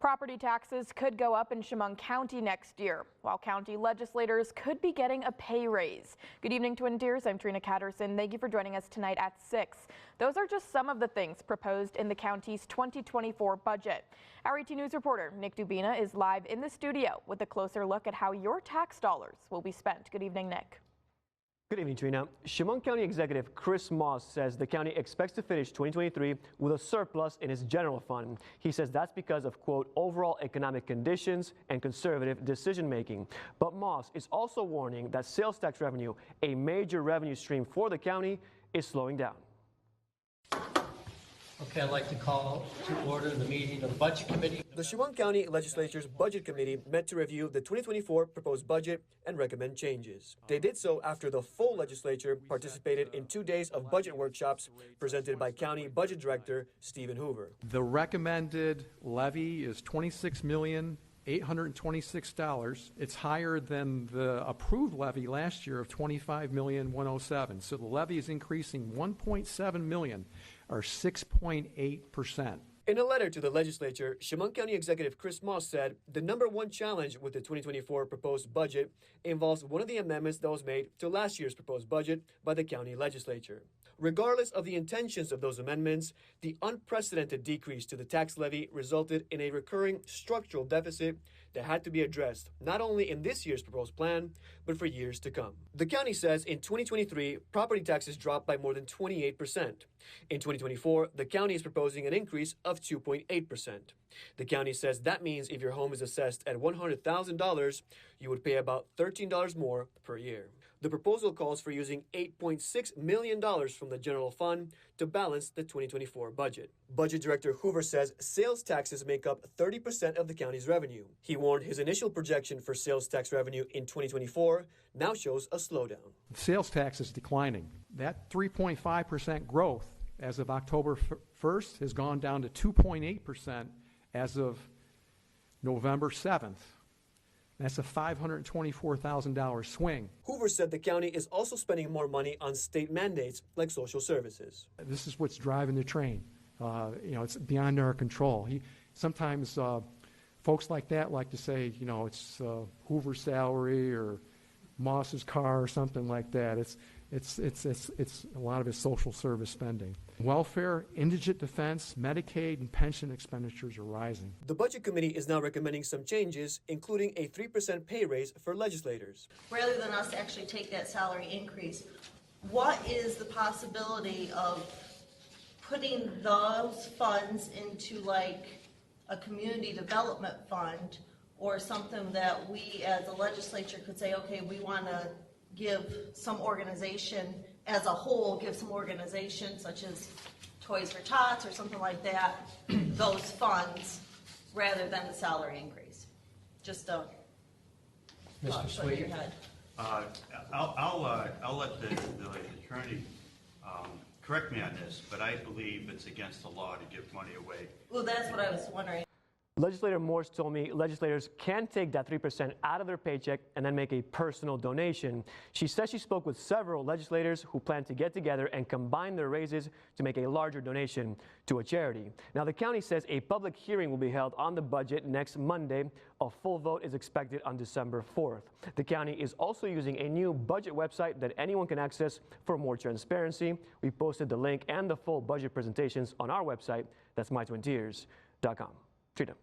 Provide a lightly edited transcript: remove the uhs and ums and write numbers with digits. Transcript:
Property taxes could go up in Chemung County next year, while county legislators could be getting a pay raise. Good evening, Twin Tiers. I'm Trina Catterson. Thank you for joining us tonight at 6. Those are just some of the things proposed in the county's 2024 budget. Our ET News reporter Nick Dubina is live in the studio with a closer look at how your tax dollars will be spent. Good evening, Nick. Good evening, Trina. Chemung County Executive Chris Moss says the county expects to finish 2023 with a surplus in its general fund. He says that's because of, quote, overall economic conditions and conservative decision making. But Moss is also warning that sales tax revenue, a major revenue stream for the county, is slowing down. Okay, I'd like to call to order the meeting of the Budget Committee. The Chemung County Legislature's Budget Committee met to review the 2024 proposed budget and recommend changes. They did so after the full legislature participated in 2 days of budget workshops presented by County Budget Director Stephen Hoover. The recommended levy is $26,826. It's higher than the approved levy last year of $25,107,000. So the levy is increasing $1.7 million, or 6.8%. In a letter to the legislature, Chemung County Executive Chris Moss said the #1 challenge with the 2024 proposed budget involves one of the amendments that was made to last year's proposed budget by the county legislature. Regardless of the intentions of those amendments, the unprecedented decrease to the tax levy resulted in a recurring structural deficit that had to be addressed not only in this year's proposed plan, but for years to come. The county says in 2023, property taxes dropped by more than 28%. In 2024, the county is proposing an increase of 2.8%. The county says that means if your home is assessed at $100,000, you would pay about $13 more per year. The proposal calls for using $8.6 million from the general fund to balance the 2024 budget. Budget Director Hoover says sales taxes make up 30% of the county's revenue. He warned his initial projection for sales tax revenue in 2024 now shows a slowdown. Sales tax is declining. That 3.5% growth as of October 1st has gone down to 2.8% as of November 7th. That's a $524,000 swing. Hoover said the county is also spending more money on state mandates like social services. This is what's driving the train. It's beyond our control. Sometimes folks like that like to say, it's Hoover's salary or Moss's car or something like that. It's a lot of his social service spending. Welfare, indigent defense, Medicaid, and pension expenditures are rising. The Budget Committee is now recommending some changes, including a 3% pay raise for legislators. Rather than us actually take that salary increase, what is the possibility of putting those funds into like a community development fund or something that we as a legislature could say, okay, we want to give some organization as a whole, give some organization such as Toys for Tots or something like that, those funds rather than the salary increase. Just a Mr. thought in your head. I'll let the attorney correct me on this, but I believe it's against the law to give money away. Well, that's what I was wondering. Legislator Morse told me legislators can take that 3% out of their paycheck and then make a personal donation. She says she spoke with several legislators who plan to get together and combine their raises to make a larger donation to a charity. Now, the county says a public hearing will be held on the budget next Monday. A full vote is expected on December 4th. The county is also using a new budget website that anyone can access for more transparency. We posted the link and the full budget presentations on our website. That's mytwintiers.com. Trina.